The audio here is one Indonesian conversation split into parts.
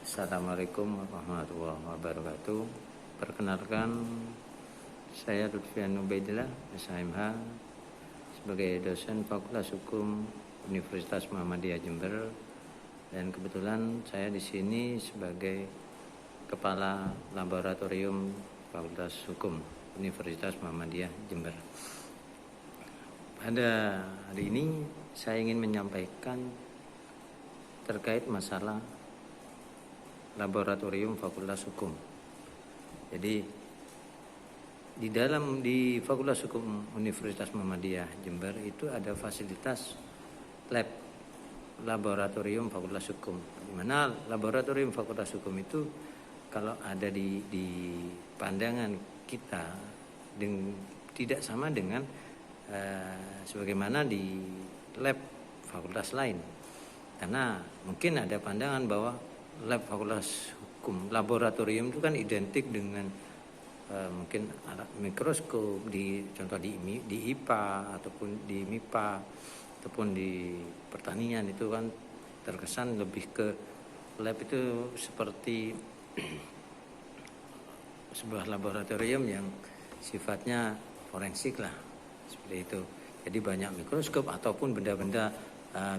Assalamualaikum warahmatullahi wabarakatuh. Perkenalkan, saya Lutfian Ubaidillah, SHMH, sebagai dosen Fakultas Hukum Universitas Muhammadiyah Jember, dan kebetulan saya di sini sebagai Kepala Laboratorium Fakultas Hukum Universitas Muhammadiyah Jember. Pada hari ini saya ingin menyampaikan terkait masalah Laboratorium Fakultas Hukum. Jadi di Fakultas Hukum Universitas Muhammadiyah Jember itu ada fasilitas lab Laboratorium Fakultas Hukum. Di mana Laboratorium Fakultas Hukum itu kalau ada di pandangan kita tidak sama dengan sebagaimana di lab fakultas lain. Karena mungkin ada pandangan bahwa lab fakultas hukum, laboratorium itu kan identik dengan mungkin alat mikroskop, contoh di IPA ataupun di MIPA ataupun di pertanian, itu kan terkesan lebih ke lab itu seperti sebuah laboratorium yang sifatnya forensik lah, seperti itu. Jadi banyak mikroskop ataupun benda-benda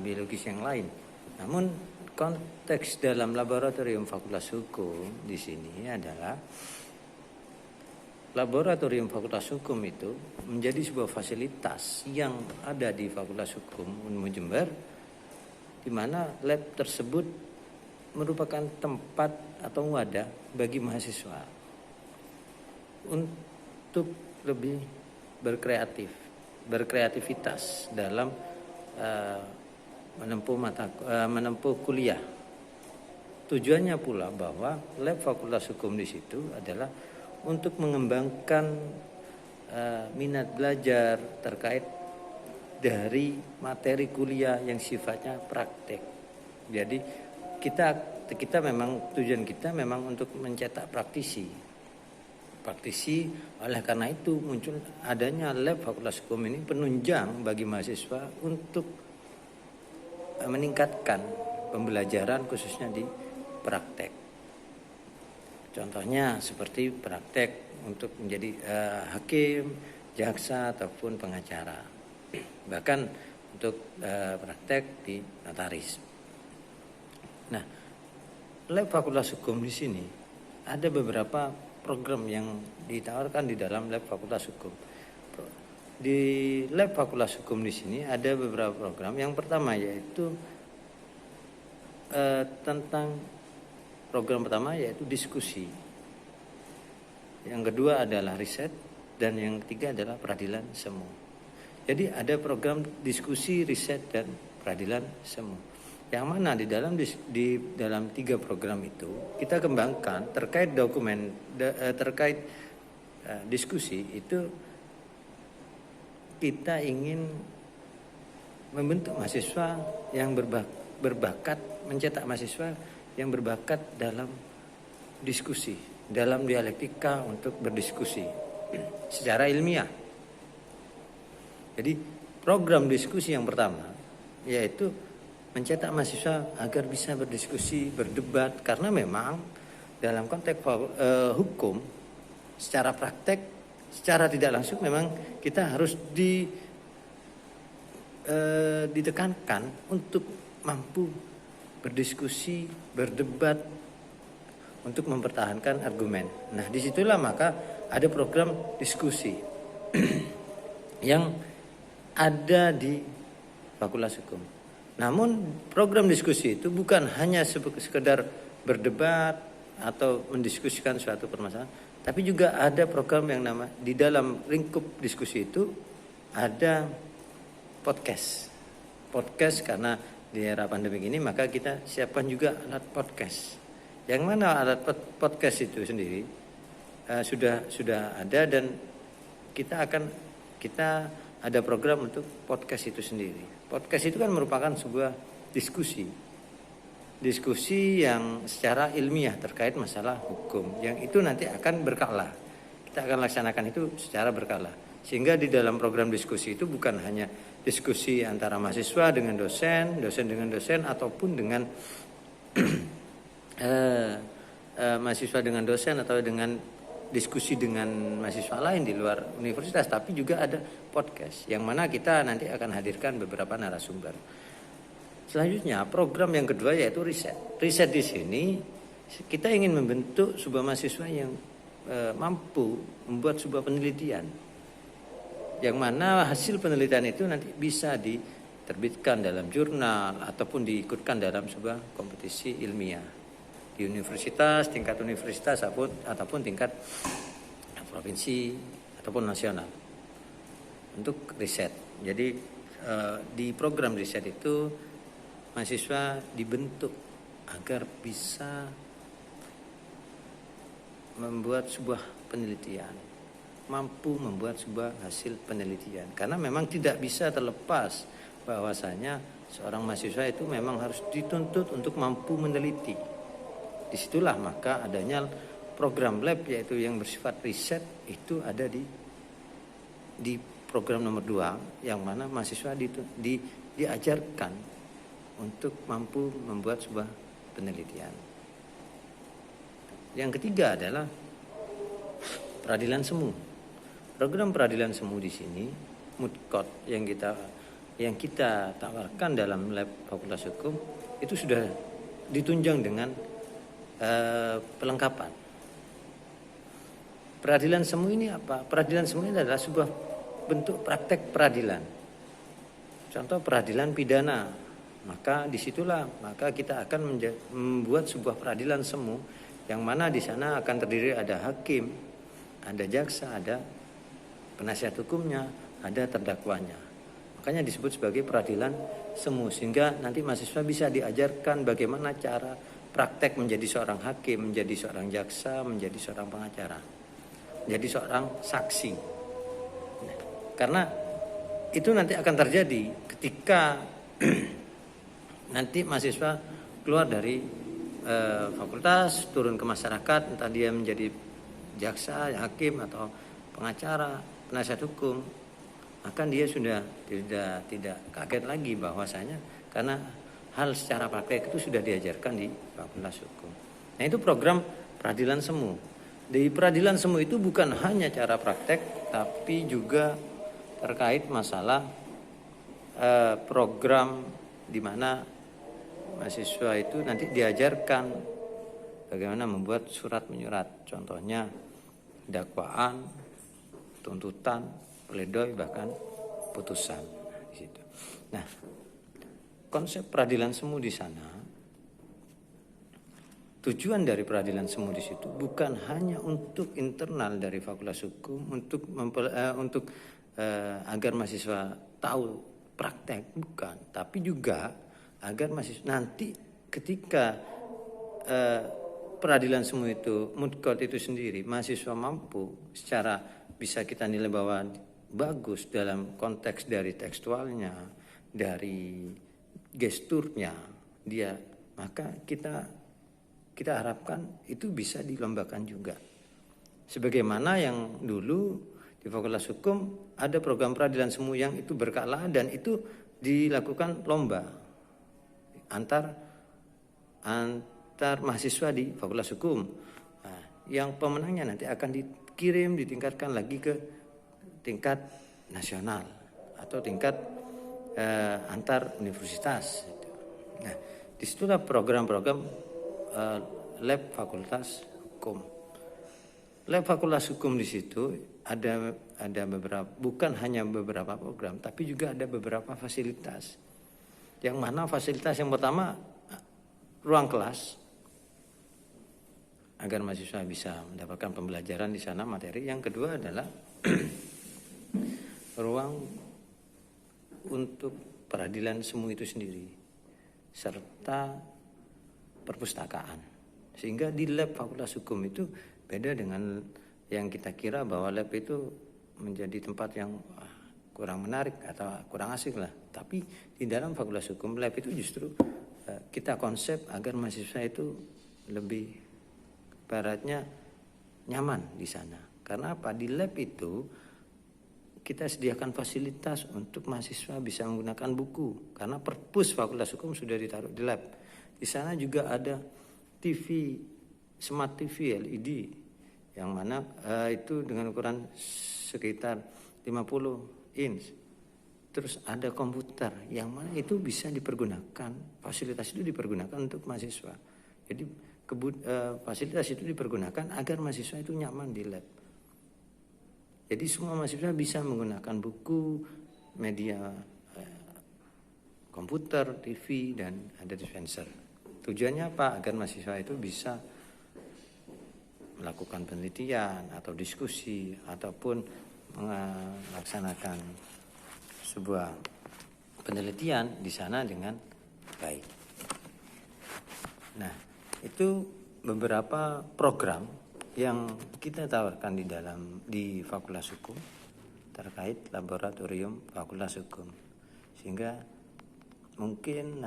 biologis yang lain. Namun konteks dalam Laboratorium Fakultas Hukum di sini adalah Laboratorium Fakultas Hukum itu menjadi sebuah fasilitas yang ada di Fakultas Hukum UNMU Jember, di mana lab tersebut merupakan tempat atau wadah bagi mahasiswa untuk lebih berkreativitas dalam menempuh kuliah. Tujuannya pula bahwa lab Fakultas Hukum di situ adalah untuk mengembangkan minat belajar terkait dari materi kuliah yang sifatnya praktek. Jadi kita memang tujuan kita memang untuk mencetak praktisi. Oleh karena itu muncul adanya lab Fakultas Hukum ini penunjang bagi mahasiswa untuk meningkatkan pembelajaran khususnya di praktek. Contohnya seperti praktek untuk menjadi hakim, jaksa ataupun pengacara. Bahkan untuk praktek di notaris. Nah, lab Fakultas Hukum di sini ada beberapa program yang ditawarkan di dalam lab Fakultas Hukum. Di lab Fakultas Hukum di sini ada beberapa program. Yang pertama yaitu program pertama yaitu diskusi. Yang kedua adalah riset, dan yang ketiga adalah peradilan semu. Jadi ada program diskusi, riset, dan peradilan semu. Yang mana di dalam 3 program itu kita kembangkan terkait terkait diskusi itu. Kita ingin membentuk mahasiswa yang berbakat, mencetak mahasiswa yang berbakat dalam diskusi, dalam dialektika untuk berdiskusi secara ilmiah. Jadi program diskusi yang pertama yaitu mencetak mahasiswa agar bisa berdiskusi, berdebat, karena memang dalam konteks hukum secara praktek, secara tidak langsung memang kita harus ditekankan untuk mampu berdiskusi, berdebat, untuk mempertahankan argumen. Nah, disitulah maka ada program diskusi yang ada di Fakultas Hukum. Namun program diskusi itu bukan hanya sekedar berdebat atau mendiskusikan suatu permasalahan, tapi juga ada program yang di dalam lingkup diskusi itu ada podcast. Podcast karena di era pandemi ini maka kita siapkan juga alat podcast. Yang mana alat podcast itu sendiri sudah ada, dan kita ada program untuk podcast itu sendiri. Podcast itu kan merupakan sebuah diskusi yang secara ilmiah terkait masalah hukum, yang itu nanti akan berkala. Kita akan laksanakan itu secara berkala. Sehingga di dalam program diskusi itu bukan hanya diskusi antara mahasiswa dengan dosen dengan dosen, ataupun dengan mahasiswa dengan dosen atau dengan diskusi dengan mahasiswa lain di luar universitas, tapi juga ada podcast yang mana kita nanti akan hadirkan beberapa narasumber. Selanjutnya program yang kedua yaitu riset. Riset di sini kita ingin membentuk sebuah mahasiswa yang mampu membuat sebuah penelitian, yang mana hasil penelitian itu nanti bisa diterbitkan dalam jurnal ataupun diikutkan dalam sebuah kompetisi ilmiah di universitas, tingkat universitas ataupun tingkat provinsi ataupun nasional untuk riset. Jadi di program riset itu mahasiswa dibentuk agar bisa membuat sebuah penelitian, mampu membuat sebuah hasil penelitian. Karena memang tidak bisa terlepas bahwasanya seorang mahasiswa itu memang harus dituntut untuk mampu meneliti. Disitulah maka adanya program lab yaitu yang bersifat riset itu ada di program nomor 2, yang mana mahasiswa diajarkan untuk mampu membuat sebuah penelitian. Yang ketiga adalah peradilan semu. Program peradilan semu di sini moot court yang kita tawarkan dalam lab Fakultas Hukum itu sudah ditunjang dengan pelengkapan. Peradilan semu ini apa? Peradilan semu ini adalah sebuah bentuk praktek peradilan. Contoh peradilan pidana. Maka disitulah maka kita akan membuat sebuah peradilan semu yang mana di sana akan terdiri ada hakim, ada jaksa, ada penasihat hukumnya, ada terdakwanya. Makanya disebut sebagai peradilan semu, sehingga nanti mahasiswa bisa diajarkan bagaimana cara praktek menjadi seorang hakim, menjadi seorang jaksa, menjadi seorang pengacara, menjadi seorang saksi. Nah, karena itu nanti akan terjadi ketika nanti mahasiswa keluar dari fakultas, turun ke masyarakat, entah dia menjadi jaksa, hakim atau pengacara, penasihat hukum, maka dia sudah tidak kaget lagi bahwasanya karena hal secara praktek itu sudah diajarkan di Fakultas Hukum. Nah, itu program peradilan semu. Di peradilan semu itu bukan hanya cara praktek, tapi juga terkait masalah program di mana mahasiswa itu nanti diajarkan bagaimana membuat surat menyurat. Contohnya dakwaan, tuntutan, pledoi, bahkan putusan di situ. Nah, konsep peradilan semu di sana, tujuan dari peradilan semu di situ bukan hanya untuk internal dari Fakultas Hukum untuk agar mahasiswa tahu praktek, bukan, tapi juga agar mahasiswa nanti ketika peradilan semu itu, moot court itu sendiri, mahasiswa mampu secara bisa kita nilai bahwa bagus dalam konteks dari tekstualnya, dari gesturnya dia, maka kita harapkan itu bisa dilombakan juga. Sebagaimana yang dulu di Fakultas Hukum ada program peradilan semu yang itu berkala dan itu dilakukan lomba antar mahasiswa di Fakultas Hukum. Nah, yang pemenangnya nanti akan dikirim, ditingkatkan lagi ke tingkat nasional atau tingkat antar universitas. Nah, disitulah program-program lab Fakultas Hukum. Lab Fakultas Hukum di situ ada beberapa, bukan hanya beberapa program, tapi juga ada beberapa fasilitas. Yang mana fasilitas yang pertama ruang kelas agar mahasiswa bisa mendapatkan pembelajaran di sana materi. Yang kedua adalah ruang untuk peradilan semu itu sendiri serta perpustakaan. Sehingga di lab Fakultas Hukum itu beda dengan yang kita kira bahwa lab itu menjadi tempat yang kurang menarik atau kurang asik lah. Tapi di dalam Fakultas Hukum lab itu justru kita konsep agar mahasiswa itu lebih baratnya nyaman di sana. Karena apa? Di lab itu kita sediakan fasilitas untuk mahasiswa bisa menggunakan buku. Karena perpus Fakultas Hukum sudah ditaruh di lab. Di sana juga ada TV, smart TV LED yang mana itu dengan ukuran sekitar 50 inch. Terus ada komputer yang mana itu bisa dipergunakan, fasilitas itu dipergunakan untuk mahasiswa. Jadi fasilitas itu dipergunakan agar mahasiswa itu nyaman di lab. Jadi semua mahasiswa bisa menggunakan buku, media komputer, TV, dan ada dispenser. Tujuannya apa? Agar mahasiswa itu bisa melakukan penelitian atau diskusi ataupun melaksanakan sebuah penelitian di sana dengan baik. Nah, itu beberapa program yang kita tawarkan di Fakultas Hukum terkait laboratorium Fakultas Hukum, sehingga mungkin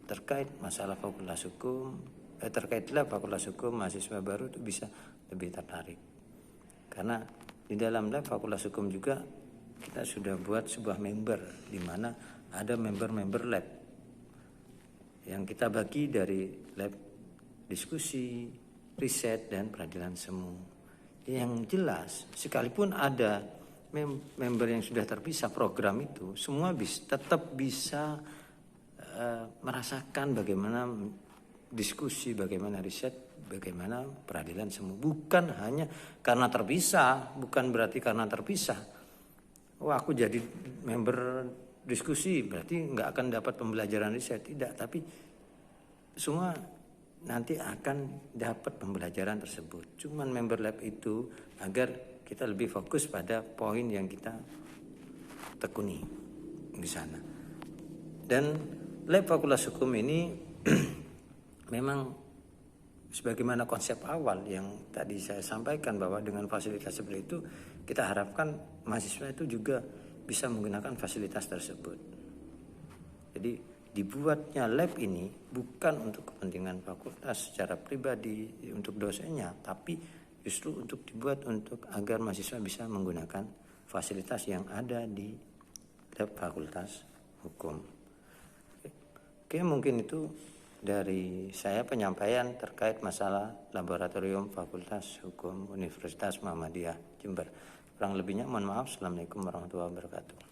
terkait masalah Fakultas Hukum, terkaitlah Fakultas Hukum, mahasiswa baru itu bisa lebih tertarik. Karena di dalam lab Fakultas Hukum juga kita sudah buat sebuah member, di mana ada member-member lab yang kita bagi dari lab diskusi, riset, dan peradilan semu. Yang jelas, sekalipun ada member yang sudah terpisah program itu, semua tetap bisa merasakan bagaimana diskusi, bagaimana riset, bagaimana peradilan semu. Bukan hanya karena terpisah, bukan berarti karena terpisah. Aku jadi member diskusi berarti nggak akan dapat pembelajaran riset. Tidak, tapi semua nanti akan dapat pembelajaran tersebut. Cuman member lab itu agar kita lebih fokus pada poin yang kita tekuni di sana. Dan lab Fakultas Hukum ini memang sebagaimana konsep awal yang tadi saya sampaikan, bahwa dengan fasilitas seperti itu kita harapkan mahasiswa itu juga bisa menggunakan fasilitas tersebut. Jadi dibuatnya lab ini bukan untuk kepentingan fakultas secara pribadi untuk dosennya, tapi justru untuk dibuat untuk agar mahasiswa bisa menggunakan fasilitas yang ada di lab Fakultas Hukum. Oke, mungkin itu dari saya penyampaian terkait masalah laboratorium Fakultas Hukum Universitas Muhammadiyah Jember. Kurang lebihnya mohon maaf. Assalamualaikum warahmatullahi wabarakatuh.